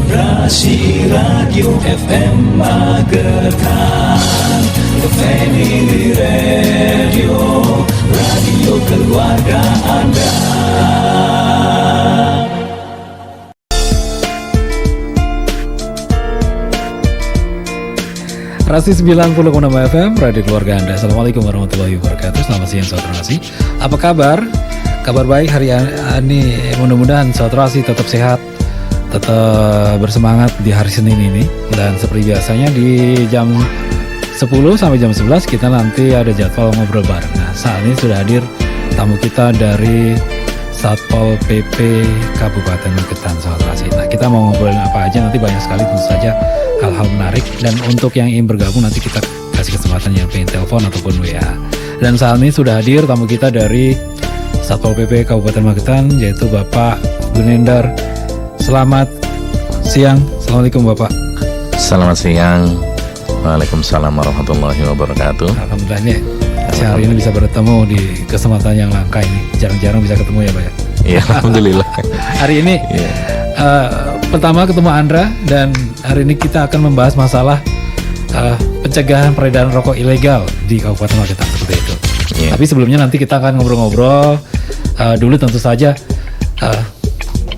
Rasi Radio FM Magetan, Family Radio, radio keluarga Anda. Rasi 90,6 FM, radio keluarga Anda. Assalamualaikum warahmatullahi wabarakatuh. Selamat siang saudara Rasi. Apa kabar? Kabar baik hari ini. Mudah-mudahan saudara Rasi tetap sehat, tetap bersemangat di hari Senin ini. Dan seperti biasanya di jam 10 sampai jam 11 kita nanti ada jadwal ngobrol bareng. Nah, saat ini sudah hadir tamu kita dari Satpol PP Kabupaten Magetan, saudara Rasi. Nah, kita mau ngobrolin apa aja, nanti banyak sekali tentu saja hal-hal menarik. Dan untuk yang ingin bergabung nanti kita kasih kesempatan yang pengen telepon ataupun WA. Dan saat ini sudah hadir tamu kita dari Satpol PP Kabupaten Magetan, yaitu Bapak Gunendar. Selamat siang. Assalamualaikum Bapak. Selamat siang. Waalaikumsalam warahmatullahi wabarakatuh. Alhamdulillah nih, hari ini bisa bertemu di kesempatan yang langka ini. Jarang-jarang bisa ketemu ya Pak ya. Iya, alhamdulillah. Hari ini pertama ketemu Andra, dan hari ini kita akan membahas masalah pencegahan peredaran rokok ilegal di Kabupaten Magetan, seperti itu. Tapi sebelumnya nanti kita akan ngobrol-ngobrol dulu tentu saja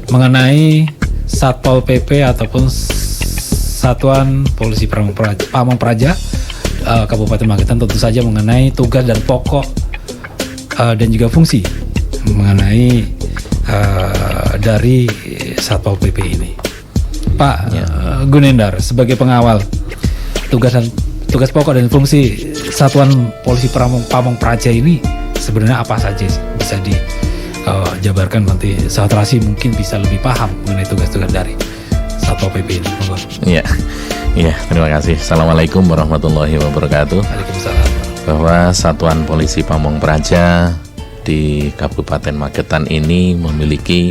mengenai Satpol PP ataupun Satuan Polisi Pamong Praja Kabupaten Magetan, tentu saja mengenai tugas dan pokok dan juga fungsi mengenai dari Satpol PP ini. Pak Gunendar, sebagai pengawal, tugas pokok dan fungsi Satuan Polisi Pamong Praja ini sebenarnya apa saja sih? Bisa dijabarkan nanti sahabat Rasi mungkin bisa lebih paham mengenai tugas-tugas dari Satpol PP ini. Iya, terima kasih. Assalamualaikum warahmatullahi wabarakatuh. Waalaikumsalam. Bahwa Satuan Polisi Pamong Praja di Kabupaten Magetan ini memiliki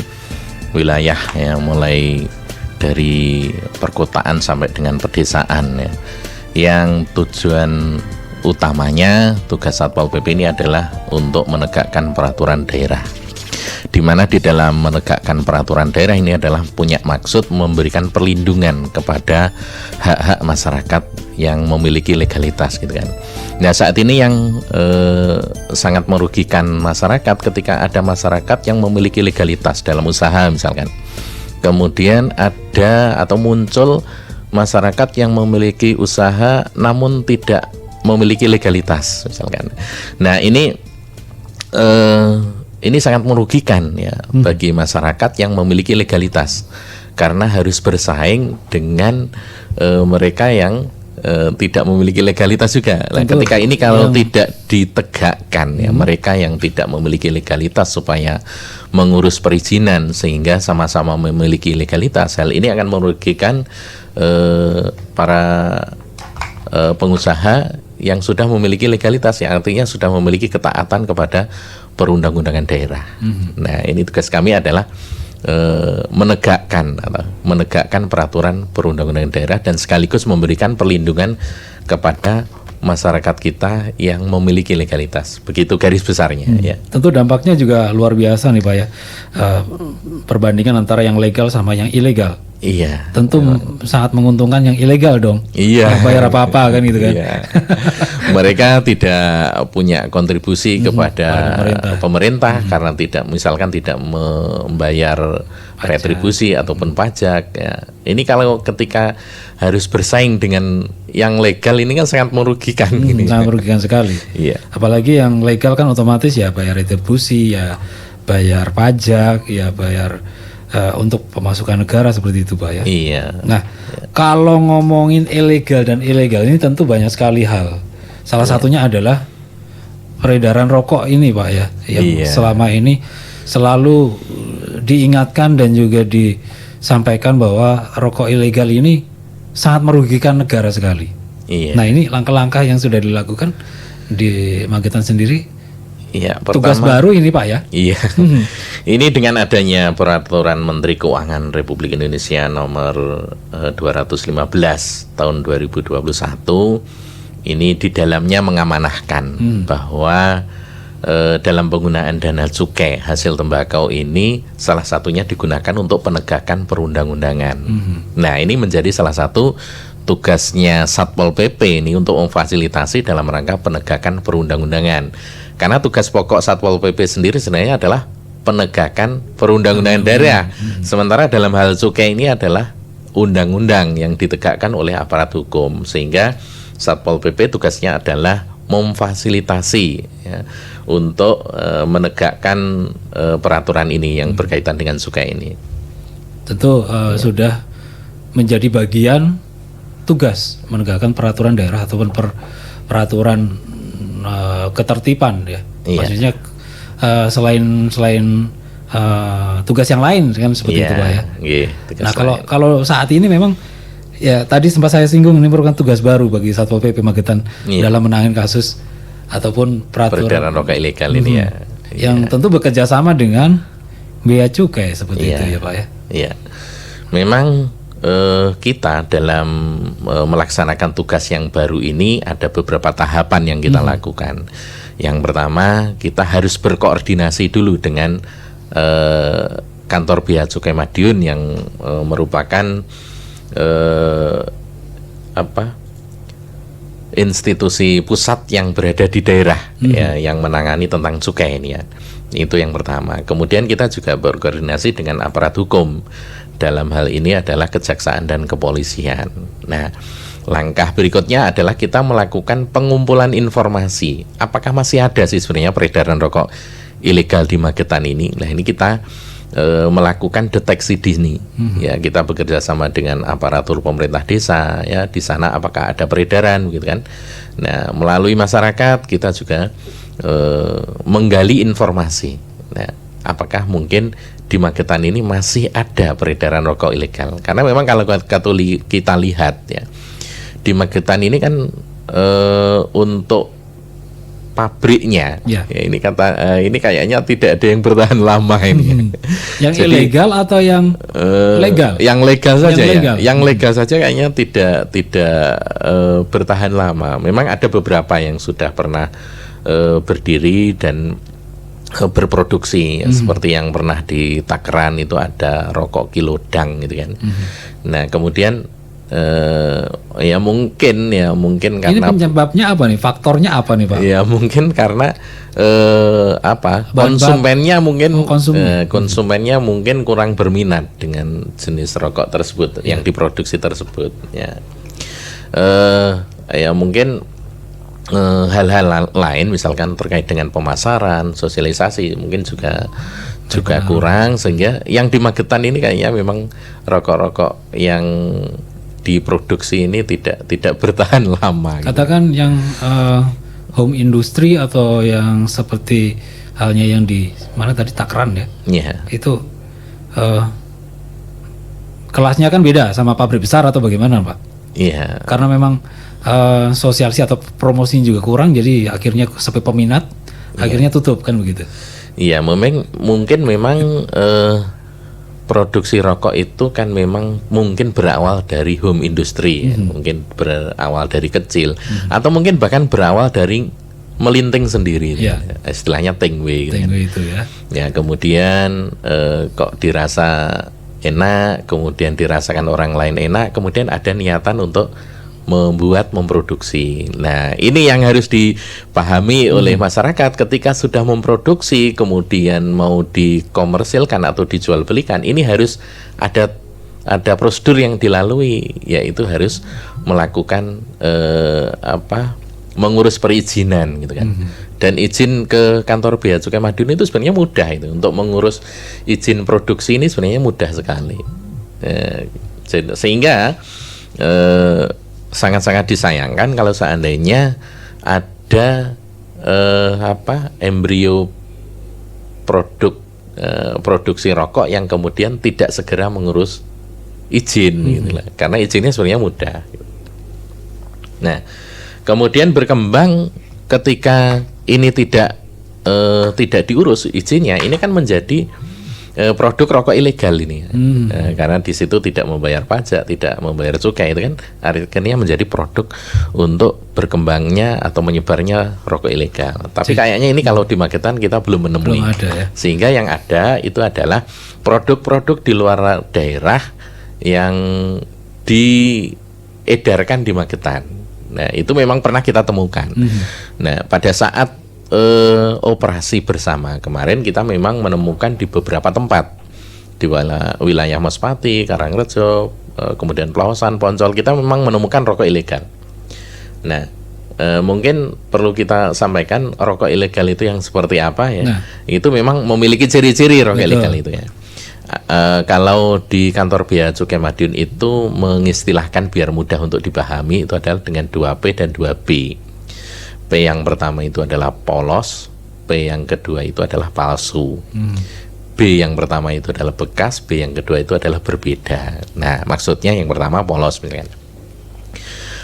wilayah yang mulai dari perkotaan sampai dengan pedesaan ya. Yang tujuan utamanya tugas Satpol PP ini adalah untuk menegakkan peraturan daerah, di mana di dalam menegakkan peraturan daerah ini adalah punya maksud memberikan perlindungan kepada hak-hak masyarakat yang memiliki legalitas gitu kan. Nah, saat ini yang sangat merugikan masyarakat ketika ada masyarakat yang memiliki legalitas dalam usaha misalkan, kemudian ada atau muncul masyarakat yang memiliki usaha namun tidak memiliki legalitas misalkan. Nah, ini sangat merugikan ya bagi masyarakat yang memiliki legalitas, karena harus bersaing dengan mereka yang tidak memiliki legalitas juga. Nah, ketika ini kalau tidak ditegakkan ya, mereka yang tidak memiliki legalitas supaya mengurus perizinan sehingga sama-sama memiliki legalitas, hal ini akan merugikan para pengusaha yang sudah memiliki legalitas, yang artinya sudah memiliki ketaatan kepada perundang-undangan daerah. Nah, ini tugas kami adalah menegakkan peraturan perundang-undangan daerah dan sekaligus memberikan perlindungan kepada masyarakat kita yang memiliki legalitas. Begitu garis besarnya ya. Tentu dampaknya juga luar biasa nih Pak ya. Perbandingan antara yang legal sama yang ilegal. Iya. Tentu sangat menguntungkan yang ilegal dong. Iya. Nggak bayar apa-apa kan gitu kan. Iya. Mereka tidak punya kontribusi kepada pemerintah karena misalkan tidak membayar retribusi ataupun pajak ya. Ini kalau ketika harus bersaing dengan yang legal ini kan sangat merugikan. Sangat merugikan sekali. Iya. Apalagi yang legal kan otomatis ya bayar retribusi, ya bayar pajak, ya bayar untuk pemasukan negara seperti itu Pak ya. Iya. Nah, kalau ngomongin ilegal dan ilegal ini tentu banyak sekali hal. Salah satunya adalah peredaran rokok ini Pak ya, yang selama ini selalu diingatkan dan juga disampaikan bahwa rokok ilegal ini sangat merugikan negara sekali. Iya. Nah, ini langkah-langkah yang sudah dilakukan di Magetan sendiri. Iya, tugas baru ini Pak ya. Iya. Ini dengan adanya peraturan Menteri Keuangan Republik Indonesia nomor 215 tahun 2021, ini di dalamnya mengamanahkan bahwa dalam penggunaan dana cukai hasil tembakau ini salah satunya digunakan untuk penegakan perundang-undangan. Nah, ini menjadi salah satu tugasnya Satpol PP ini untuk memfasilitasi dalam rangka penegakan perundang-undangan. Karena tugas pokok Satpol PP sendiri sebenarnya adalah penegakan perundang-undangan daerah. Sementara dalam hal cukai ini adalah undang-undang yang ditegakkan oleh aparat hukum, sehingga Satpol PP tugasnya adalah memfasilitasi ya, untuk menegakkan peraturan ini yang berkaitan dengan cukai ini. Tentu sudah menjadi bagian tugas menegakkan peraturan daerah ataupun peraturan ketertiban ya. Maksudnya selain tugas yang lain kan seperti itu Pak ya. Nah kalau saat ini memang ya tadi sempat saya singgung, ini merupakan tugas baru bagi Satpol PP Magetan dalam menangani kasus ataupun peredaran rokok ilegal ini ya. Yang tentu bekerja sama dengan bea cukai seperti itu ya Pak ya. Iya. Memang kita dalam melaksanakan tugas yang baru ini ada beberapa tahapan yang kita lakukan. Yang pertama, kita harus berkoordinasi dulu dengan kantor Bea Cukai Madiun yang merupakan institusi pusat yang berada di daerah ya, yang menangani tentang cukai ini ya. Itu yang pertama. Kemudian kita juga berkoordinasi dengan aparat hukum. Dalam hal ini adalah kejaksaan dan kepolisian. Nah, langkah berikutnya adalah kita melakukan pengumpulan informasi. Apakah masih ada sih sebenarnya peredaran rokok ilegal di Magetan ini? Nah, ini kita melakukan deteksi dini. Ya, kita bekerja sama dengan aparatur pemerintah desa. Ya, di sana apakah ada peredaran, gitu kan? Nah, melalui masyarakat kita juga menggali informasi. Nah, apakah mungkin di Magetan ini masih ada peredaran rokok ilegal? Karena memang kalau kita lihat ya, di Magetan ini kan untuk pabriknya ya, ini kayaknya tidak ada yang bertahan lama ini. Yang jadi, ilegal atau yang legal? Yang legal saja ya. Yang legal saja kayaknya tidak bertahan lama. Memang ada beberapa yang sudah pernah berdiri dan berproduksi seperti yang pernah di Takran itu ada rokok Kilodang gitu kan. Nah, kemudian ya mungkin karena ini penyebabnya apa nih? Faktornya apa nih Pak? Ya mungkin karena konsumennya mungkin konsumennya mungkin kurang berminat dengan jenis rokok tersebut yang diproduksi tersebut ya. Ya mungkin hal-hal lain misalkan terkait dengan pemasaran, sosialisasi mungkin juga kurang, sehingga yang di Magetan ini kayaknya memang rokok-rokok yang diproduksi ini tidak bertahan lama. Katakan gitu. Yang home industry atau yang seperti halnya yang di mana tadi Takran ya. Yeah. Itu kelasnya kan beda sama pabrik besar atau bagaimana Pak? Iya. Yeah. Karena memang sosialisasi atau promosi juga kurang, jadi akhirnya sampai peminat akhirnya tutup kan begitu. Iya, mungkin memang produksi rokok itu kan memang mungkin berawal dari home industry ya, mungkin berawal dari kecil atau mungkin bahkan berawal dari melinting sendiri istilahnya tingwe gitu itu ya. Ya, kemudian kok dirasa enak, kemudian dirasakan orang lain enak, kemudian ada niatan untuk memproduksi. Nah, ini yang harus dipahami oleh masyarakat ketika sudah memproduksi kemudian mau dikomersilkan atau dijual belikan, ini harus ada prosedur yang dilalui, yaitu harus melakukan mengurus perizinan gitu kan. Dan izin ke kantor Bea Cukai Madiun itu sebenarnya mudah itu. Untuk mengurus izin produksi ini sebenarnya mudah sekali. Sehingga sangat-sangat disayangkan kalau seandainya ada embrio produksi rokok yang kemudian tidak segera mengurus izin gitu lah. Karena izinnya sebenarnya mudah. Nah, kemudian berkembang ketika ini tidak diurus izinnya, ini kan menjadi produk rokok ilegal ini. Karena di situ tidak membayar pajak, tidak membayar cukai, itu kan akhirnya menjadi produk untuk berkembangnya atau menyebarnya rokok ilegal. Tapi kayaknya ini kalau di Magetan kita belum menemui. Belum ada, ya. Sehingga yang ada itu adalah produk-produk di luar daerah yang diedarkan di Magetan. Nah, itu memang pernah kita temukan. Nah, pada saat operasi bersama kemarin kita memang menemukan di beberapa tempat di wilayah Mospati, Karangrejo, kemudian Pelawasan, Poncol, kita memang menemukan rokok ilegal. Nah, mungkin perlu kita sampaikan rokok ilegal itu yang seperti apa ya. Nah. Itu memang memiliki ciri-ciri rokok Betul. ilegal itu ya. Kalau di kantor Bea Cukai Madiun itu mengistilahkan biar mudah untuk dipahami itu adalah dengan 2P dan 2B. P yang pertama itu adalah polos, P yang kedua itu adalah palsu. B yang pertama itu adalah bekas, B yang kedua itu adalah berbeda. Nah, maksudnya yang pertama polos misalkan.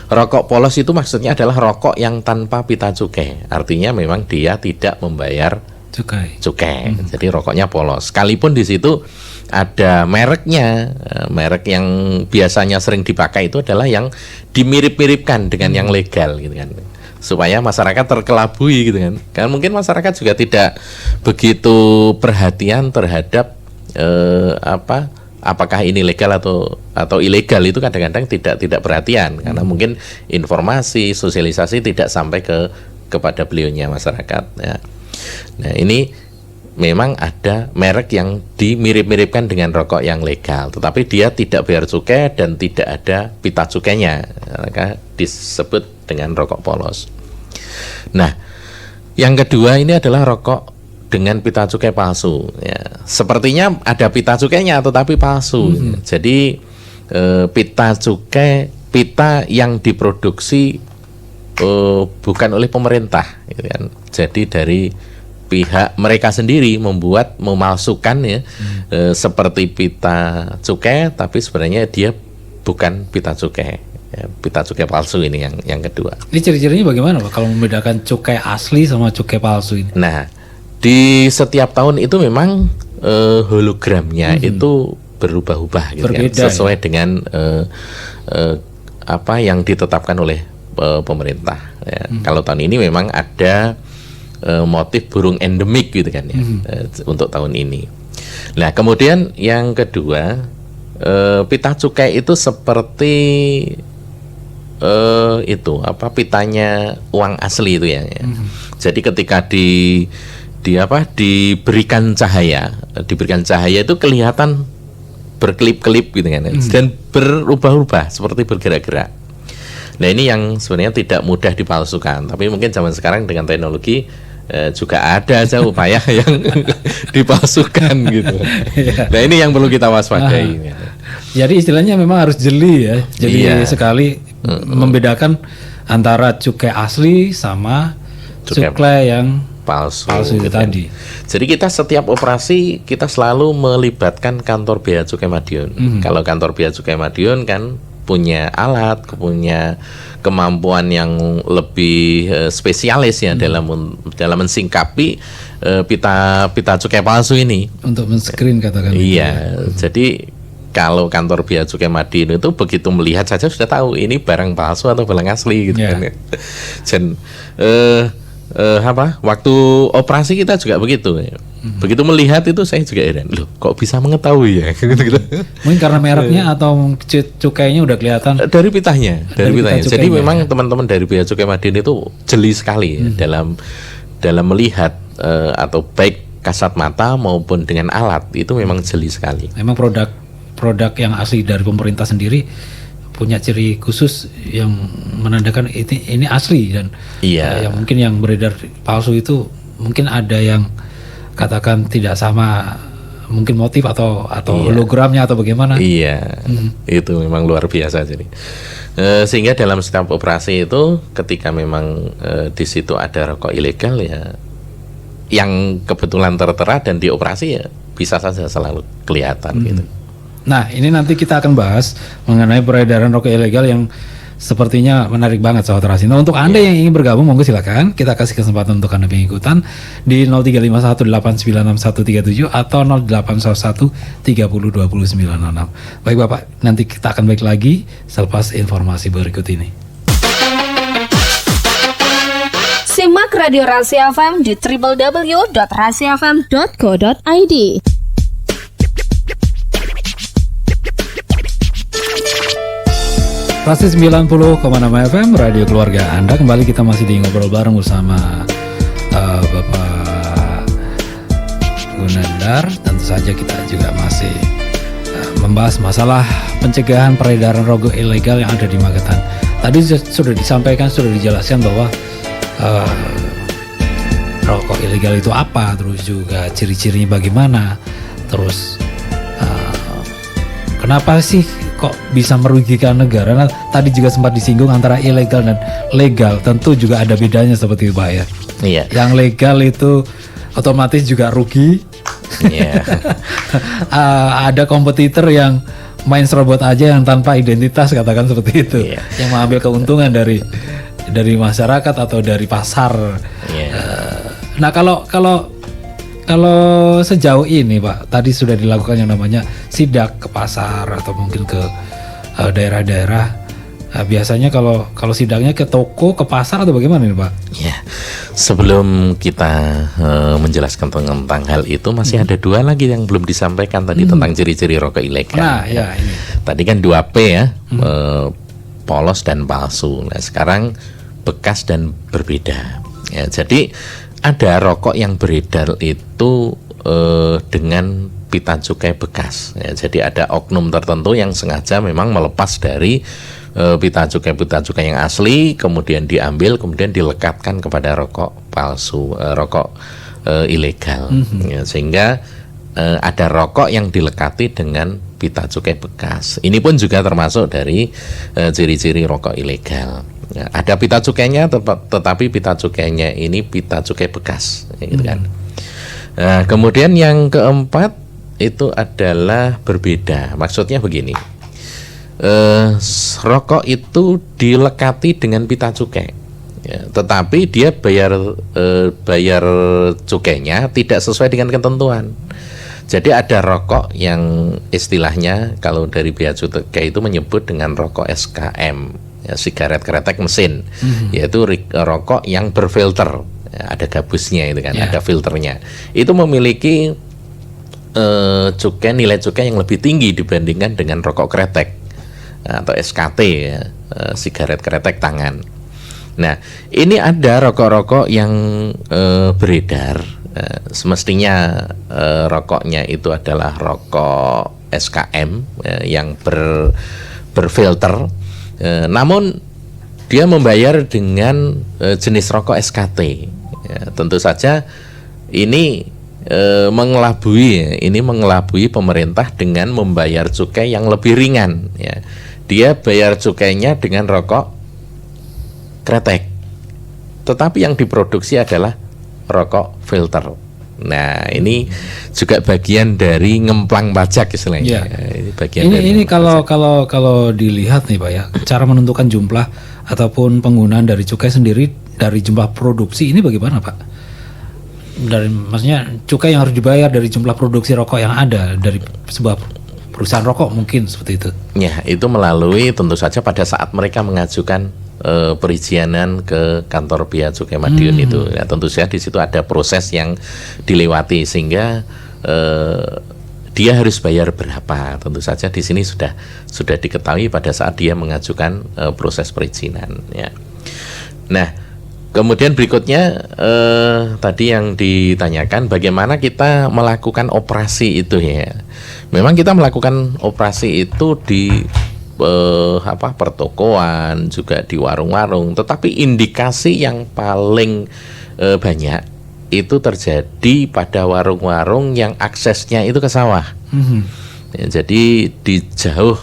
Rokok polos itu maksudnya adalah rokok yang tanpa pita cukai. Artinya memang dia tidak membayar cukai. Jadi rokoknya polos. Sekalipun di situ ada mereknya, merek yang biasanya sering dipakai itu adalah yang dimirip-miripkan dengan yang legal gitu kan. Supaya masyarakat terkelabui gitu kan. Karena mungkin masyarakat juga tidak begitu perhatian terhadap apakah ini legal atau ilegal, itu kadang-kadang tidak perhatian karena mungkin informasi sosialisasi tidak sampai kepada beliaunya masyarakat ya. Nah, ini memang ada merek yang dimirip-miripkan dengan rokok yang legal, tetapi dia tidak bayar cukai dan tidak ada pita cukainya, maka disebut dengan rokok polos. Nah, yang kedua ini adalah rokok dengan pita cukai palsu. Ya, sepertinya ada pita cukainya, tetapi palsu. Jadi pita yang diproduksi bukan oleh pemerintah, gitu kan. Jadi dari pihak mereka sendiri memalsukan ya, seperti pita cukai, tapi sebenarnya dia bukan pita cukai. Ya, pita cukai palsu ini yang kedua. Ini ciri-cirinya bagaimana Pak kalau membedakan cukai asli sama cukai palsu ini? Nah, di setiap tahun itu memang hologramnya itu berubah-ubah gitu kan, sesuai dengan apa yang ditetapkan oleh pemerintah. Ya. Kalau tahun ini memang ada motif burung endemik gitu kan ya, untuk tahun ini. Nah, kemudian yang kedua, pita cukai itu seperti pitanya uang asli itu ya. Jadi ketika diberikan cahaya itu kelihatan berkelip-kelip gitu kan, dan berubah-ubah seperti bergerak-gerak. Nah, ini yang sebenarnya tidak mudah dipalsukan, tapi mungkin zaman sekarang dengan teknologi juga ada aja upaya yang dipalsukan gitu. Nah, ini yang perlu kita waspadai. Jadi istilahnya memang harus jeli ya, jeli sekali membedakan antara cukai asli sama cukai yang palsu itu tadi. Jadi kita setiap operasi kita selalu melibatkan kantor Bea Cukai Madiun. Kalau kantor Bea Cukai Madiun kan punya alat, punya kemampuan yang lebih spesialis ya dalam mensingkapi pita cukai palsu ini. Untuk men-screen katakan. Iya, jadi kalau kantor Bea Cukai Madiun itu begitu melihat saja sudah tahu ini barang palsu atau barang asli gitu kan. Dan waktu operasi kita juga begitu. Begitu melihat itu saya juga heran, loh kok bisa mengetahui ya gitu. Mungkin karena mereknya atau cukainya udah kelihatan dari pitanya. Jadi memang teman-teman dari Bea Cukai Madiun itu jeli sekali ya, dalam melihat atau baik kasat mata maupun dengan alat itu memang jeli sekali. Memang produk yang asli dari pemerintah sendiri punya ciri khusus yang menandakan ini asli, dan yang mungkin yang beredar palsu itu mungkin ada yang katakan tidak sama, mungkin motif atau hologramnya atau bagaimana. Itu memang luar biasa. Jadi sehingga dalam setiap operasi itu ketika memang di situ ada rokok ilegal ya, yang kebetulan tertera dan dioperasi ya bisa saja selalu kelihatan gitu. Nah, ini nanti kita akan bahas mengenai peredaran rokok ilegal yang sepertinya menarik banget Sobat Terasi. Nah, untuk Anda yang ingin bergabung, monggo silakan. Kita kasih kesempatan untuk Anda mengikutan di 0351896137 atau 0811302096. Baik Bapak, nanti kita akan balik lagi selepas informasi berikut ini. Simak Radio Rahasia FM di www.rahasiafm.co.id. Rasi 90,6 FM Radio Keluarga Anda. Kembali kita masih di ngobrol bareng bersama Bapak Gunandar. Tentu saja kita juga masih membahas masalah pencegahan peredaran rokok ilegal yang ada di Magetan. Tadi sudah disampaikan, sudah dijelaskan bahwa rokok ilegal itu apa, terus juga ciri-cirinya bagaimana, terus kenapa sih kok bisa merugikan negara. Nah, tadi juga sempat disinggung antara ilegal dan legal, tentu juga ada bedanya seperti itu Pak ya. Iya. Yang legal itu otomatis juga rugi. Iya. Ada kompetitor yang main serobot aja yang tanpa identitas, katakan seperti itu. Iya. Yang mengambil keuntungan dari masyarakat atau dari pasar. Iya. Nah, kalau sejauh ini Pak, tadi sudah dilakukan yang namanya sidak ke pasar atau mungkin ke daerah-daerah. Biasanya kalau sidaknya ke toko, ke pasar atau bagaimana nih Pak? Ya, sebelum kita menjelaskan tentang hal itu, masih ada dua lagi yang belum disampaikan tadi tentang ciri-ciri rokok ilegal. Nah, ya ini. Tadi kan 2P ya, polos dan palsu. Nah, sekarang bekas dan berbeda. Ya, jadi ada rokok yang beredar itu dengan pita cukai bekas. Ya, jadi ada oknum tertentu yang sengaja memang melepas dari pita cukai yang asli, kemudian diambil, kemudian dilekatkan kepada rokok palsu, rokok ilegal. Ya, sehingga ada rokok yang dilekati dengan pita cukai bekas. Ini pun juga termasuk dari ciri-ciri rokok ilegal. Ya, ada pita cukainya, tetapi pita cukainya ini pita cukai bekas, gitu kan. Nah, kemudian yang keempat itu adalah berbeda. Maksudnya begini, rokok itu dilekati dengan pita cukai, ya, tetapi dia bayar cukainya tidak sesuai dengan ketentuan. Jadi ada rokok yang istilahnya kalau dari bea cukai itu menyebut dengan rokok SKM. Ya, sigaret kretek mesin, yaitu rokok yang berfilter, ya, ada gabusnya itu kan, ada filternya. Itu memiliki nilai cukai yang lebih tinggi dibandingkan dengan rokok kretek atau SKT, ya, sigaret kretek tangan. Nah, ini ada rokok-rokok yang beredar. Semestinya rokoknya itu adalah rokok SKM, yang berfilter. Namun dia membayar dengan jenis rokok SKT. Ya, tentu saja ini mengelabui pemerintah dengan membayar cukai yang lebih ringan. Ya. Dia bayar cukainya dengan rokok kretek, tetapi yang diproduksi adalah rokok filter. Nah, ini juga bagian dari ngemplang pajak istilahnya. Ya. Ini kalau dilihat nih Pak ya, cara menentukan jumlah ataupun penggunaan dari cukai sendiri dari jumlah produksi ini bagaimana Pak? Maksudnya cukai yang harus dibayar dari jumlah produksi rokok yang ada dari sebuah perusahaan rokok mungkin seperti itu. Ya, itu melalui tentu saja pada saat mereka mengajukan perizinan ke kantor bea cukai Madiun itu. Ya, tentu saja di situ ada proses yang dilewati sehingga dia harus bayar berapa. Tentu saja di sini sudah diketahui pada saat dia mengajukan proses perizinan. Ya. Nah, kemudian berikutnya tadi yang ditanyakan bagaimana kita melakukan operasi itu ya. Memang kita melakukan operasi itu di pertokoan, juga di warung-warung, tetapi indikasi yang paling banyak itu terjadi pada warung-warung yang aksesnya itu ke sawah. Ya, jadi di jauh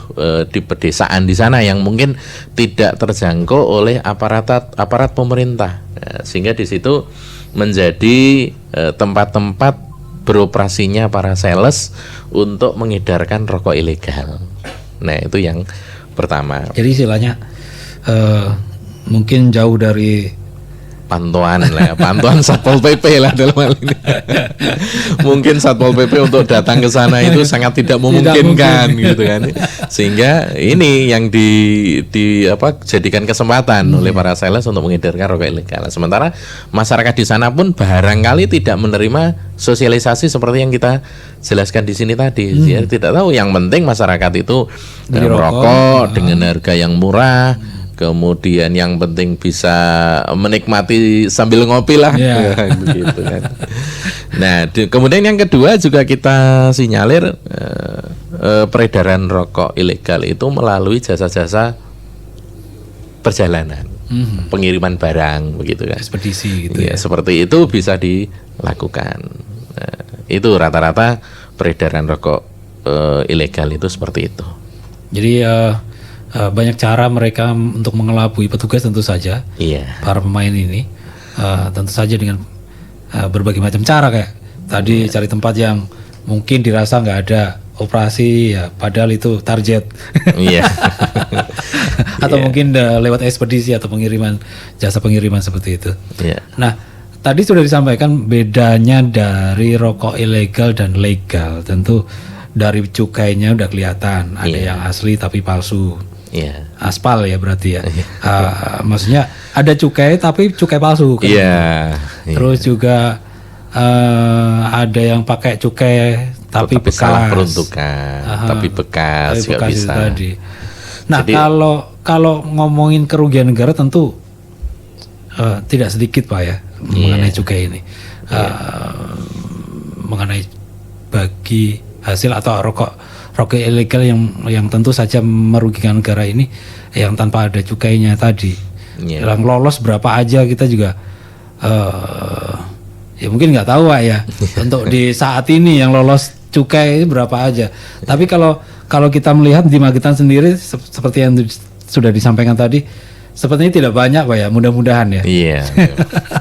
di pedesaan di sana yang mungkin tidak terjangkau oleh aparat pemerintah. Ya, sehingga di situ menjadi tempat-tempat beroperasinya para sales untuk mengedarkan rokok ilegal. Nah, itu yang pertama. Jadi istilahnya mungkin jauh dari pantauan lah, pantauan Satpol PP lah dalam hal ini. Mungkin Satpol PP untuk datang ke sana itu sangat tidak memungkinkan gitu kan. Sehingga ini yang jadikan kesempatan oleh para sales untuk mengedarkan rokok ilegal. Sementara masyarakat di sana pun barangkali tidak menerima sosialisasi seperti yang kita jelaskan di sini tadi. Ya, tidak tahu, yang penting masyarakat itu merokok dengan harga yang murah. Kemudian yang penting bisa menikmati sambil ngopi lah, begitu kan. Nah, kemudian yang kedua juga kita sinyalir peredaran rokok ilegal itu melalui jasa-jasa perjalanan, pengiriman barang, begitu kan. Ekspedisi gitu ya. Seperti itu bisa dilakukan. Nah, itu rata-rata peredaran rokok ilegal itu seperti itu. Jadi banyak cara mereka untuk mengelabui petugas tentu saja. Para pemain ini tentu saja dengan berbagai macam cara, kayak tadi cari tempat yang mungkin dirasa nggak ada operasi ya, padahal itu target. Atau mungkin lewat ekspedisi atau jasa pengiriman seperti itu. Nah, tadi sudah disampaikan bedanya dari rokok ilegal dan legal. Tentu dari cukainya udah kelihatan, ada yang asli tapi palsu. Aspal ya berarti ya. Maksudnya ada cukai tapi cukai palsu kan. Terus juga ada yang pakai cukai tapi bekas, salah peruntukan, tapi bekas juga bisa. Tadi. Nah, jadi, kalau ngomongin kerugian negara tentu tidak sedikit Pak ya mengenai cukai ini. Mengenai bagi hasil atau rokok ilegal yang tentu saja merugikan negara ini, yang tanpa ada cukainya tadi. Yang lolos berapa aja kita juga ya mungkin nggak tahu Pak ya. Untuk di saat ini yang lolos cukai berapa aja. Tapi kalau kita melihat di Magetan sendiri seperti yang sudah disampaikan tadi, sepertinya tidak banyak Pak ya. Mudah-mudahan ya.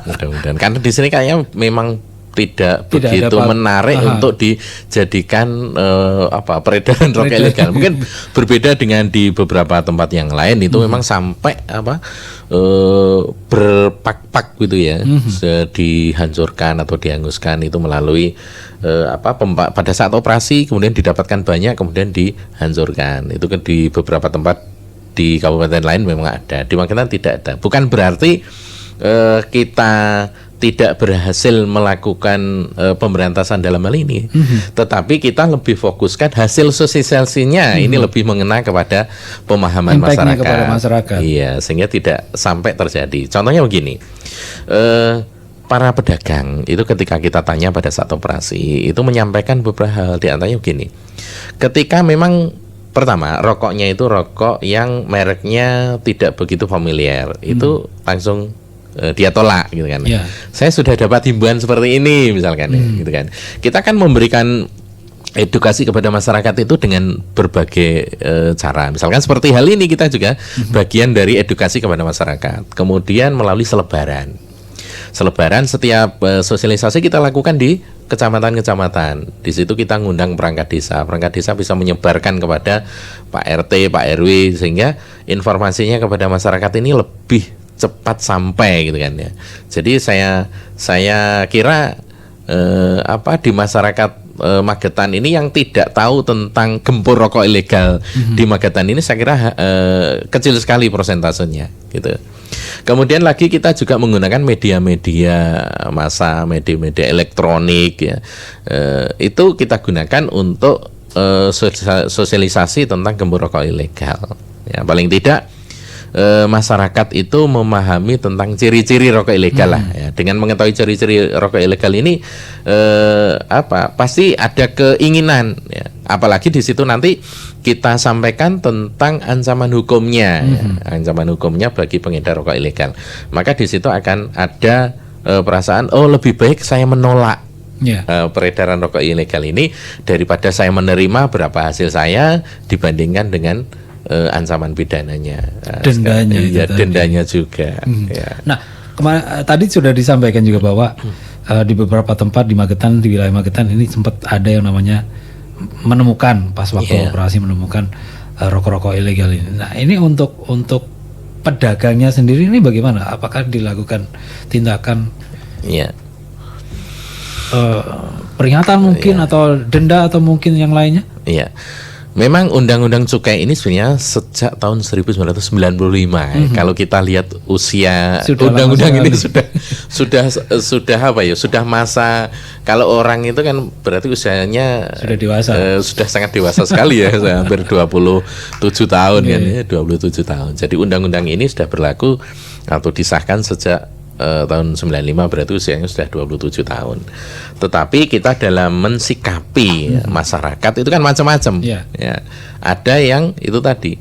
Mudah-mudahan. Karena di sini kayaknya memang tidak begitu menarik untuk dijadikan peredaran rokok ilegal. Mungkin berbeda dengan di beberapa tempat yang lain itu memang sampai berpak-pak gitu ya, dihancurkan atau dihanguskan itu melalui pada saat operasi, kemudian didapatkan banyak, kemudian dihancurkan. Itu kan di beberapa tempat di kabupaten lain memang ada. Di Magetan tidak ada. Bukan berarti kita tidak berhasil melakukan pemberantasan dalam hal ini, tetapi kita lebih fokuskan hasil sosialisasinya ini lebih mengena kepada pemahaman masyarakat. Kepada masyarakat. Iya, sehingga tidak sampai terjadi. Contohnya begini, para pedagang itu ketika kita tanya pada saat operasi itu menyampaikan beberapa hal, di antaranya begini, ketika memang pertama rokoknya itu rokok yang mereknya tidak begitu familiar, itu langsung dia tolak gitu kan. Saya sudah dapat himbauan seperti ini misalkan gitu kan. Kita kan memberikan edukasi kepada masyarakat itu dengan berbagai cara. Misalkan seperti hal ini kita juga bagian dari edukasi kepada masyarakat. Kemudian melalui selebaran. Setiap sosialisasi kita lakukan di kecamatan-kecamatan. Di situ kita ngundang perangkat desa. Perangkat desa bisa menyebarkan kepada Pak RT, Pak RW, sehingga informasinya kepada masyarakat ini lebih cepat sampai gitu kan ya. Jadi saya kira di masyarakat Magetan ini yang tidak tahu tentang gempur rokok ilegal di Magetan ini saya kira kecil sekali persentasenya gitu. Kemudian lagi kita juga menggunakan media-media massa, media-media elektronik ya. Itu kita gunakan untuk sosialisasi tentang gempur rokok ilegal. Ya, paling tidak masyarakat itu memahami tentang ciri-ciri rokok ilegal lah ya. Dengan mengetahui ciri-ciri rokok ilegal ini pasti ada keinginan ya. Apalagi di situ nanti kita sampaikan tentang ancaman hukumnya ya. Ancaman hukumnya bagi pengedar rokok ilegal. Maka di situ akan ada perasaan lebih baik saya menolak peredaran rokok ilegal ini daripada saya menerima berapa hasil saya dibandingkan dengan ancaman pidananya, dendanya juga. Nah, tadi sudah disampaikan juga bahwa di beberapa tempat di Magetan, di wilayah Magetan ini sempat ada yang namanya menemukan pas waktu operasi menemukan rokok-rokok ilegal ini. Nah, ini untuk pedagangnya sendiri ini bagaimana? Apakah dilakukan tindakan Iya. peringatan mungkin atau denda atau mungkin yang lainnya? Iya. Memang Undang-Undang Cukai ini sebenarnya sejak tahun 1995. Kalau kita lihat usia Sudah undang-undang lama ini sekali. sudah apa ya? Sudah masa, kalau orang itu kan berarti usianya Sudah dewasa. Sudah sangat dewasa sekali ya, hampir 27 tahun kan ya, 27 tahun. Jadi undang-undang ini sudah berlaku atau disahkan sejak tahun 95, berarti usianya sudah 27 tahun. Tetapi kita dalam mensikapi masyarakat itu kan macam-macam. Iya. Ya. Ada yang itu tadi,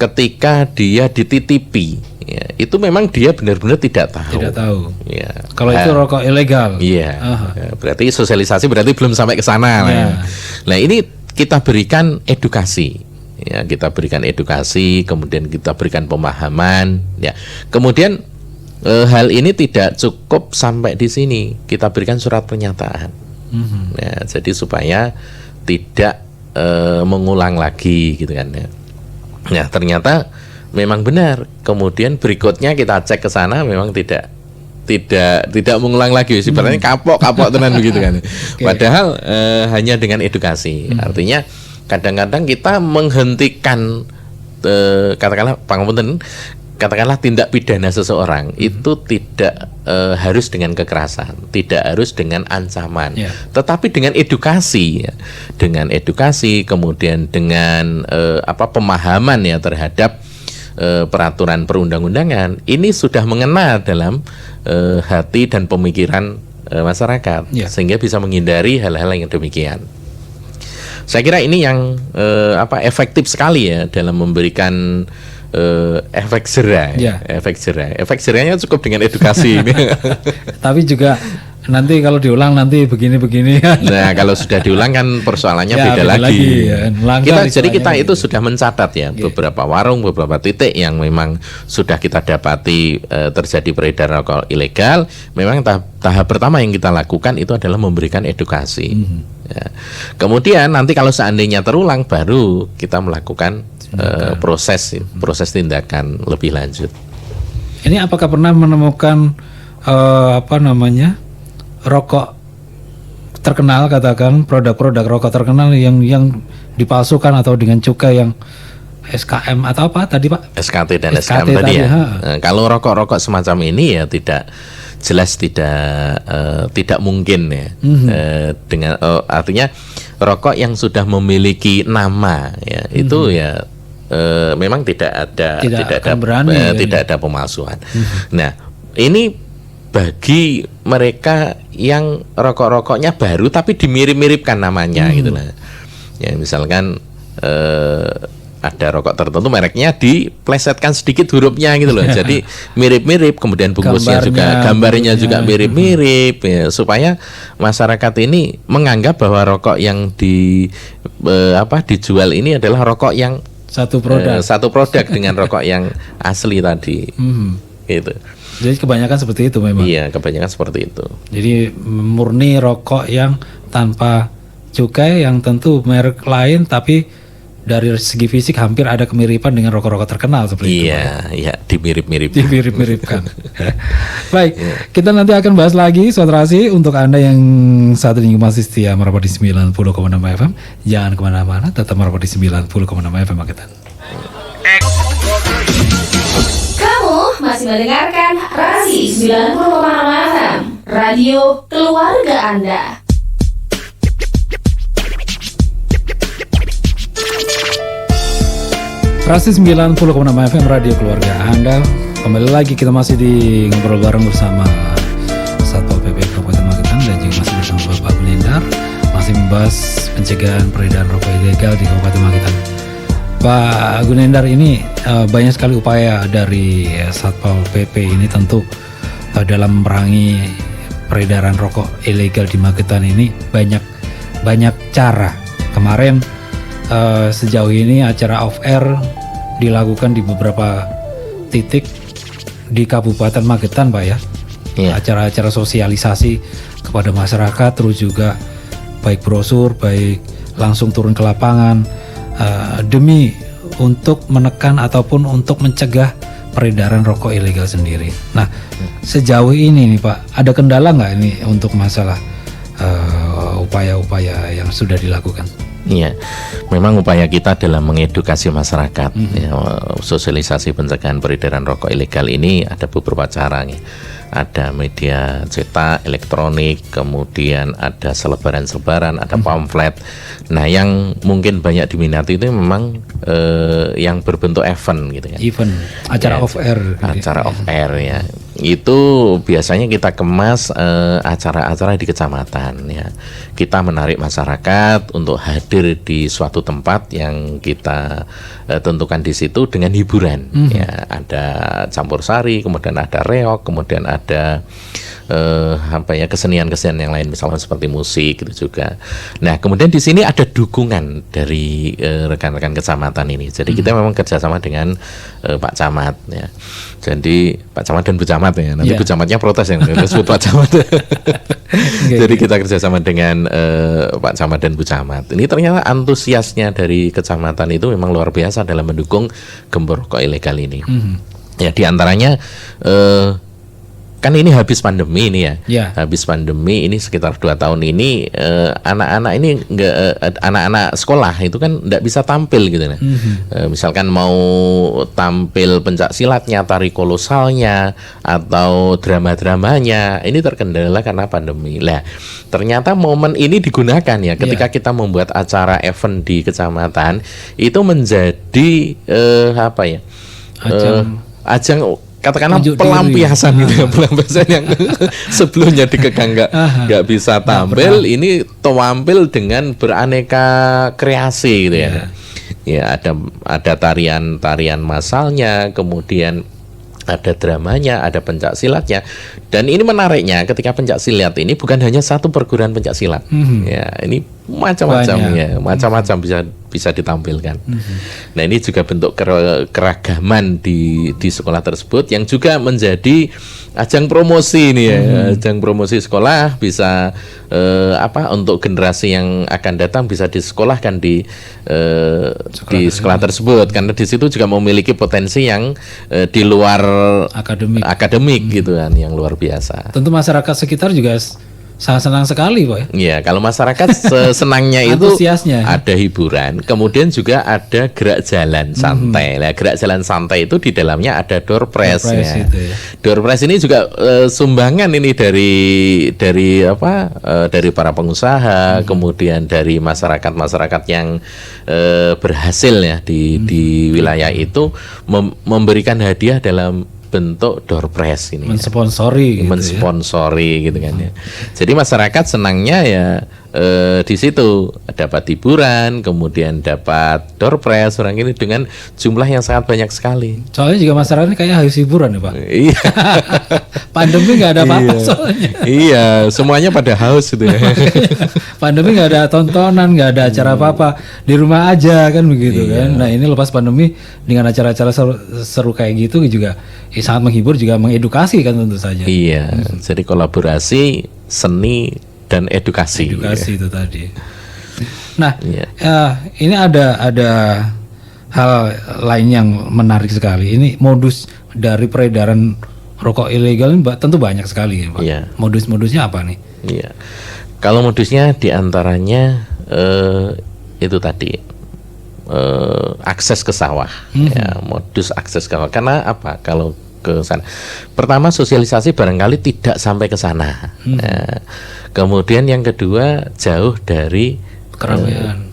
ketika dia dititipi, ya, itu memang dia benar-benar tidak tahu. Tidak tahu. Ya. Kalau itu rokok ilegal. Iya. Aha. Ya, berarti sosialisasi berarti belum sampai ke sana. Ya. Nah, ini kita berikan edukasi. Ya, kita berikan edukasi, kemudian kita berikan pemahaman, ya. Kemudian hal ini tidak cukup sampai di sini. Kita berikan surat pernyataan. Ya, jadi supaya tidak mengulang lagi gitu kan ya. Nah, ternyata memang benar. Kemudian berikutnya kita cek ke sana, memang tidak mengulang lagi. Sebenarnya kapok tenan begitu kan. Okay. Padahal hanya dengan edukasi. Artinya kadang-kadang kita menghentikan katakanlah tindak pidana seseorang itu tidak harus dengan kekerasan, tidak harus dengan ancaman, tetapi dengan edukasi, ya. Dengan edukasi, kemudian dengan pemahaman ya terhadap peraturan perundang-undangan, ini sudah mengena dalam hati dan pemikiran masyarakat, sehingga bisa menghindari hal-hal yang demikian. Saya kira ini yang efektif sekali ya dalam memberikan efek jera. Efek jerahnya cukup dengan edukasi. Tapi juga nanti kalau diulang nanti begini-begini. Nah, kalau sudah diulang kan persoalannya beda lagi. Jadi kita itu sudah mencatat ya beberapa warung, beberapa titik yang memang sudah kita dapati terjadi peredaran rokok ilegal. Memang tahap pertama yang kita lakukan itu adalah memberikan edukasi. Ya. Kemudian nanti kalau seandainya terulang, baru kita melakukan proses tindakan lebih lanjut. Ini apakah pernah menemukan rokok terkenal, katakan produk-produk rokok terkenal yang dipalsukan atau dengan cukai yang SKM atau apa tadi Pak? SKT dan SKM tadi ya. Nah, kalau rokok-rokok semacam ini ya tidak mungkin ya. Dengan artinya rokok yang sudah memiliki nama ya itu ya memang tidak ada pemalsuan. Nah, ini bagi mereka yang rokok-rokoknya baru tapi dimirip-miripkan namanya gitu lah. Ya misalkan ada rokok tertentu mereknya diplesetkan sedikit hurufnya gitu loh. Jadi mirip-mirip, kemudian bungkusnya gambarnya juga mirip-mirip ya, supaya masyarakat ini menganggap bahwa rokok yang dijual ini adalah rokok yang satu produk dengan rokok yang asli tadi. Gitu. Jadi kebanyakan seperti itu memang. Iya, kebanyakan seperti itu. Jadi murni rokok yang tanpa cukai, yang tentu merek lain tapi dari segi fisik hampir ada kemiripan dengan rokok-rokok terkenal seperti itu. Iya, dimirip-miripkan. Baik, kita nanti akan bahas lagi Saudara-Asi. Untuk Anda yang saat ini masih setia merapat di 90,6 FM, jangan kemana-mana, tetap merapat di 90,6 FM Magetan. Kamu masih mendengarkan Rasi 90,6 FM, radio keluarga Anda. Rasi 90,6 FM radio keluarga Anda. Kembali lagi kita masih di ngobrol bareng bersama Satpol PP Kabupaten Magetan dan juga masih bersama Bapak Gunendar, masih membahas pencegahan peredaran rokok ilegal di Kabupaten Magetan. Pak Gunendar, ini banyak sekali upaya dari Satpol PP ini tentu dalam memerangi peredaran rokok ilegal di Magetan ini banyak cara. Kemarin sejauh ini acara off air dilakukan di beberapa titik di Kabupaten Magetan, Pak ya. Acara-acara sosialisasi kepada masyarakat, terus juga baik brosur, baik langsung turun ke lapangan demi untuk menekan ataupun untuk mencegah peredaran rokok ilegal sendiri. Nah, sejauh ini nih Pak, ada kendala nggak ini untuk masalah upaya-upaya yang sudah dilakukan? Iya, memang upaya kita dalam mengedukasi masyarakat, ya, sosialisasi pencegahan peredaran rokok ilegal ini ada beberapa cara. Ya. Ada media cetak, elektronik, kemudian ada selebaran-selebaran, ada pamflet. Nah, yang mungkin banyak diminati itu memang yang berbentuk event gitu kan. Event, acara Ya, off air. acara off air ya. Itu biasanya kita kemas acara-acara di kecamatan ya. Kita menarik masyarakat untuk hadir di suatu tempat yang kita tentukan di situ dengan hiburan ya. Ada campur sari, kemudian ada reog, kemudian ada kesenian-kesenian yang lain misalnya seperti musik gitu juga. Nah, kemudian di sini ada dukungan dari rekan-rekan kecamatan ini. Jadi kita memang kerjasama dengan Pak Camat ya. Jadi Pak Camat dan Bu Camat ya. Nanti Bu Camatnya protes yang disebut Pak Camat. Jadi kita kerjasama dengan Pak Camat dan Bu Camat. Ini ternyata antusiasnya dari kecamatan itu memang luar biasa dalam mendukung gembor rokok ilegal ini. Ya, diantaranya kan ini habis pandemi ini ya. Habis pandemi ini sekitar 2 tahun ini anak-anak ini anak-anak sekolah itu kan nggak bisa tampil gitu nah. Misalkan mau tampil pencak silatnya, tari kolosalnya atau drama-dramanya ini terkendala karena pandemi. Lah, ternyata momen ini digunakan ya ketika kita membuat acara event di kecamatan itu menjadi ajang katakanlah pelampiasan gitu ya, pelampiasan yang sebelumnya dikekang nggak bisa tampil, ini tampil dengan beraneka kreasi gitu ya. Ya, ada tarian masalnya, kemudian ada dramanya, ada pencak silatnya. Dan ini menariknya ketika pencak silat ini bukan hanya satu perguruan pencak silat. Ya, ini macam-macam ya, macam-macam bisa ditampilkan. Nah, ini juga bentuk keragaman di sekolah tersebut yang juga menjadi ajang promosi ini ya, ajang promosi sekolah bisa untuk generasi yang akan datang bisa disekolahkan di sekolah tersebut karena di situ juga memiliki potensi yang di luar akademik gitu kan, yang luar biasa. Tentu masyarakat sekitar juga sangat senang sekali Pak ya. Iya, kalau masyarakat senangnya itu ada hiburan, kemudian juga ada gerak jalan santai. Nah, gerak jalan santai itu di dalamnya ada door prize ya. Door prize ini juga sumbangan ini dari para pengusaha, kemudian dari masyarakat yang berhasil ya di wilayah itu memberikan hadiah dalam bentuk door prize ini, mensponsori gitu kan ya. Jadi masyarakat senangnya ya di situ dapat hiburan, kemudian dapat door prize orang ini dengan jumlah yang sangat banyak sekali. Soalnya juga masyarakat ini kayak harus hiburan ya Pak. Iya. Pandemi nggak ada apa-apa soalnya. Iya, semuanya pada haus gitu ya. Pandemi nggak ada tontonan, nggak ada acara apa-apa, di rumah aja kan begitu kan. Nah, ini lepas pandemi dengan acara-acara seru kayak gitu juga sangat menghibur, juga mengedukasi kan tentu saja. Iya, jadi kolaborasi seni dan edukasi itu tadi. Nah, ini ada hal lain yang menarik sekali. Ini modus dari peredaran rokok ilegal ini tentu banyak sekali ya Pak. Iya. Modus-modusnya apa nih? Iya. Kalau modusnya diantaranya itu tadi akses ke sawah. Ya, modus akses ke sawah. Karena apa? Kalau ke sana, pertama sosialisasi barangkali tidak sampai ke sana. Kemudian yang kedua jauh dari keramaian,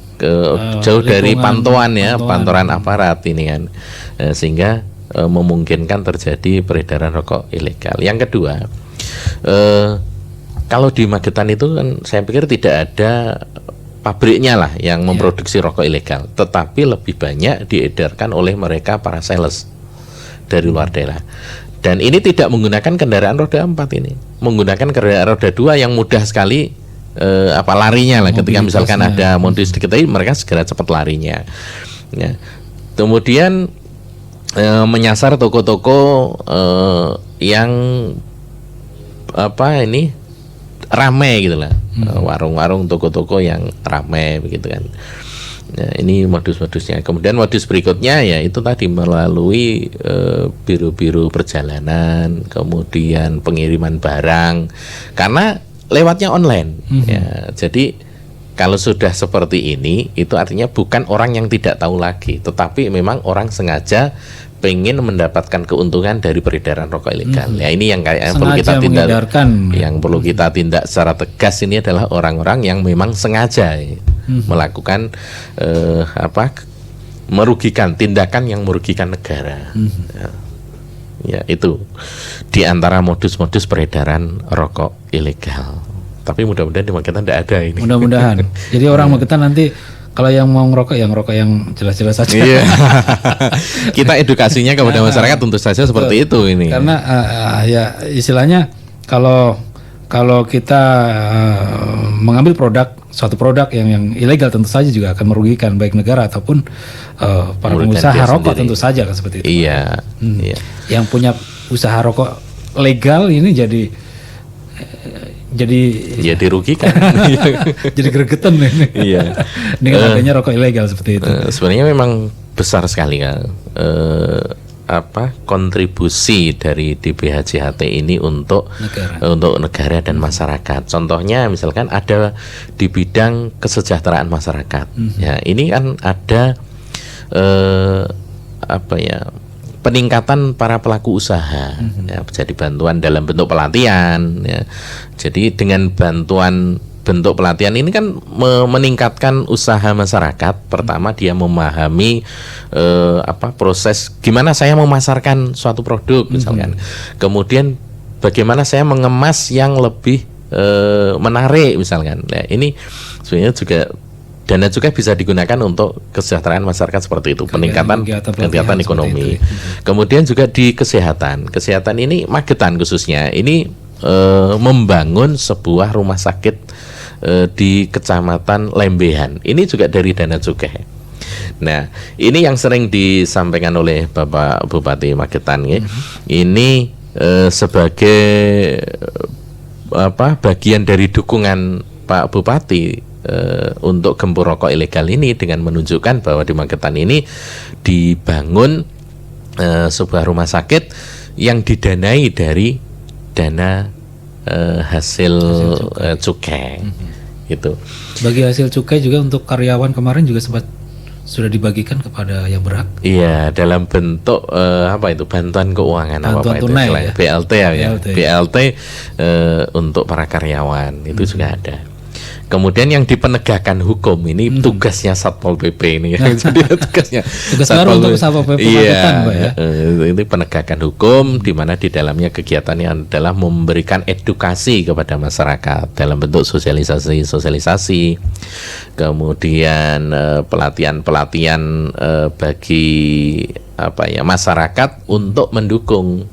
jauh dari pantauan aparat ini kan, sehingga memungkinkan terjadi peredaran rokok ilegal. Yang kedua, kalau di Magetan itu kan saya pikir tidak ada pabriknya lah yang memproduksi rokok ilegal, tetapi lebih banyak diedarkan oleh mereka para sales dari luar daerah. Dan ini tidak menggunakan kendaraan roda 4 ini, menggunakan kendaraan roda 2 yang mudah sekali larinya lah. Ketika misalkan ada modus diketahui, mereka segera cepat larinya ya. Kemudian menyasar toko-toko yang ramai gitu lah, warung-warung, toko-toko yang ramai begitu kan. Ya, ini modus-modusnya. Kemudian modus berikutnya ya itu tadi melalui biro-biro perjalanan, kemudian pengiriman barang, karena lewatnya online. Ya, jadi kalau sudah seperti ini, itu artinya bukan orang yang tidak tahu lagi, tetapi memang orang sengaja pengen mendapatkan keuntungan dari peredaran rokok ilegal. Ya ini yang kayak perlu kita tindak. Yang perlu kita tindak secara tegas ini adalah orang-orang yang memang sengaja melakukan merugikan, tindakan yang merugikan negara. Ya itu di antara modus-modus peredaran rokok ilegal. Tapi mudah-mudahan di Magetan tidak ada ini. Mudah-mudahan. Jadi orang Magetan nanti kalau yang mau ngerokok yang jelas-jelas saja. Iya. Kita edukasinya kepada masyarakat tentu saja seperti itu ini. Karena ya istilahnya kalau kita mengambil suatu produk yang ilegal tentu saja juga akan merugikan baik negara ataupun para pengusaha rokok sendiri. Tentu saja kan seperti itu. Iya. Iya. Yang punya usaha rokok legal ini jadi dirugikan. Jadi gregetan ini. Iya. Dengan adanya rokok ilegal seperti itu. Sebenarnya memang besar sekali kan kontribusi dari DBHJHT ini untuk negara dan masyarakat. Contohnya misalkan ada di bidang kesejahteraan masyarakat. Ya, ini kan ada peningkatan para pelaku usaha, ya, jadi bantuan dalam bentuk pelatihan, ya. Jadi dengan bantuan bentuk pelatihan ini kan meningkatkan usaha masyarakat. Pertama dia memahami proses gimana saya memasarkan suatu produk misalkan. Kemudian bagaimana saya mengemas yang lebih menarik misalkan. Nah, ini sebenarnya juga dana juga bisa digunakan untuk kesejahteraan masyarakat seperti itu, peningkatan ekonomi. Kemudian juga di kesehatan ini Magetan khususnya ini membangun sebuah rumah sakit di Kecamatan Lembehan. Ini juga dari dana cukai. Nah, ini yang sering disampaikan oleh Bapak Bupati Magetan ya. Ini sebagai bagian dari dukungan Pak Bupati untuk gempur rokok ilegal ini dengan menunjukkan bahwa di Magetan ini dibangun sebuah rumah sakit yang didanai dari dana hasil cukai. Gitu. Bagi hasil cukai juga untuk karyawan kemarin juga sudah dibagikan kepada yang berhak. Iya, dalam bentuk bantuan keuangan, bantuan tunai, ya? BLT ya. BLT untuk para karyawan itu juga ada. Kemudian yang di penegakan hukum ini tugasnya Satpol PP ini ya. Jadi tugas baru untuk Satpol PP Magetan, Pak ya. Ini penegakan hukum di mana di dalamnya kegiatannya adalah memberikan edukasi kepada masyarakat dalam bentuk sosialisasi. Kemudian pelatihan bagi masyarakat untuk mendukung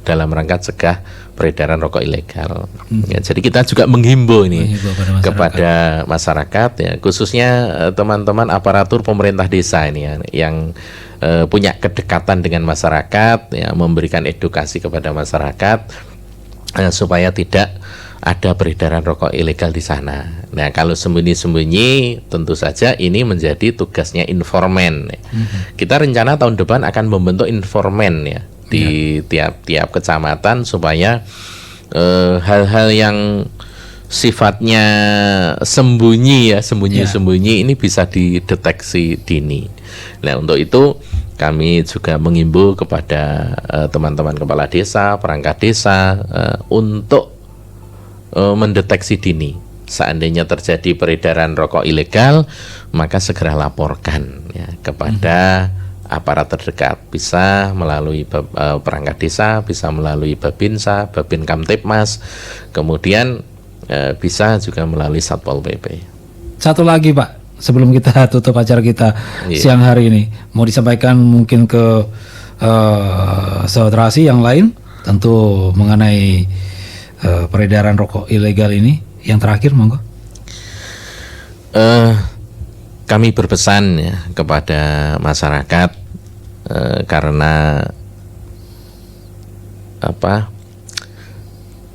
dalam rangka cegah peredaran rokok ilegal. Ya, jadi kita juga menghimbau ini kepada masyarakat ya, khususnya teman-teman aparatur pemerintah desa ini ya, yang punya kedekatan dengan masyarakat ya, memberikan edukasi kepada masyarakat supaya tidak ada peredaran rokok ilegal di sana. Nah, kalau sembunyi-sembunyi tentu saja ini menjadi tugasnya informan. Kita rencana tahun depan akan membentuk informan ya di tiap-tiap kecamatan supaya hal-hal yang sifatnya sembunyi ini bisa dideteksi dini. Nah, untuk itu kami juga mengimbau kepada teman-teman kepala desa, perangkat desa untuk mendeteksi dini. Seandainya terjadi peredaran rokok ilegal, maka segera laporkan ya kepada aparat terdekat, bisa melalui perangkat desa, bisa melalui Babinsa, Babin Kamtipmas, kemudian bisa juga melalui Satpol PP. Satu lagi Pak, sebelum kita tutup acara kita siang hari ini, mau disampaikan mungkin ke saudara yang lain, tentu mengenai peredaran rokok ilegal ini. Yang terakhir, monggo. Kami berpesan ya kepada masyarakat karena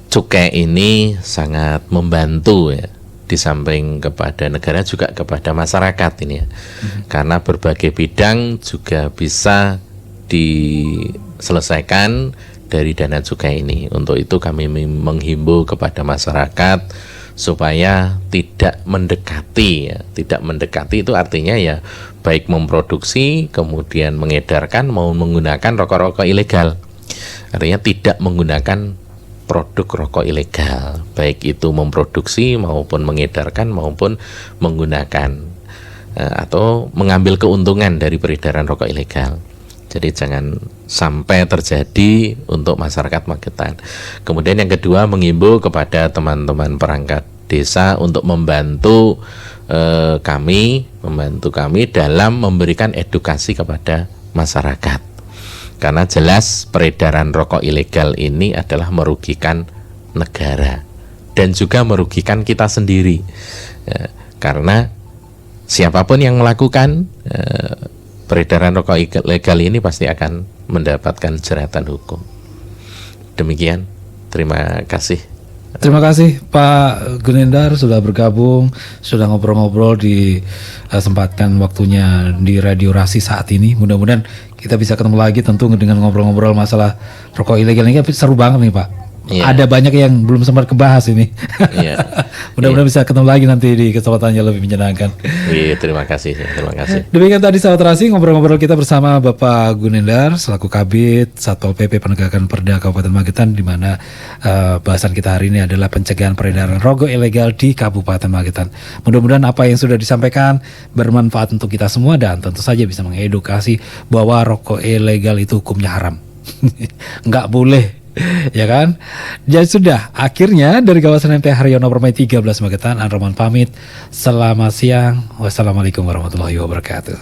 cukai ini sangat membantu ya di samping kepada negara juga kepada masyarakat ini ya. Karena berbagai bidang juga bisa diselesaikan dari dana cukai ini. Untuk itu kami menghimbau kepada masyarakat supaya tidak mendekati ya. Tidak mendekati itu artinya ya baik memproduksi kemudian mengedarkan mau menggunakan rokok-rokok ilegal. Artinya tidak menggunakan produk rokok ilegal, baik itu memproduksi maupun mengedarkan maupun menggunakan atau mengambil keuntungan dari peredaran rokok ilegal. Jadi jangan sampai terjadi untuk masyarakat Magetan. Kemudian yang kedua, mengimbau kepada teman-teman perangkat desa untuk membantu kami dalam memberikan edukasi kepada masyarakat. Karena jelas peredaran rokok ilegal ini adalah merugikan negara dan juga merugikan kita sendiri. Karena siapapun yang melakukan peredaran rokok ilegal ini pasti akan mendapatkan jeratan hukum. Demikian, terima kasih. Terima kasih Pak Gunendar sudah bergabung, sudah ngobrol-ngobrol di sempatkan waktunya di Radio Rasi saat ini. Mudah-mudahan kita bisa ketemu lagi tentu dengan ngobrol-ngobrol masalah rokok ilegal ini. Seru banget nih Pak. Yeah. Ada banyak yang belum sempat kebahas ini. Yeah. Mudah-mudahan bisa ketemu lagi nanti di kesempatan yang lebih menyenangkan. Iya, terima kasih. Demikian tadi sahabat Rasi ngobrol-ngobrol kita bersama Bapak Gunendar selaku Kabid Satpol PP Penegakan Perda Kabupaten Magetan, di mana bahasan kita hari ini adalah pencegahan peredaran rokok ilegal di Kabupaten Magetan. Mudah-mudahan apa yang sudah disampaikan bermanfaat untuk kita semua dan tentu saja bisa mengedukasi bahwa rokok ilegal itu hukumnya haram. Nggak boleh. Ya kan? Jadi sudah akhirnya dari kawasan MT Haryono Permai 13 Magetan, Roman pamit. Selamat siang. Wassalamualaikum warahmatullahi wabarakatuh.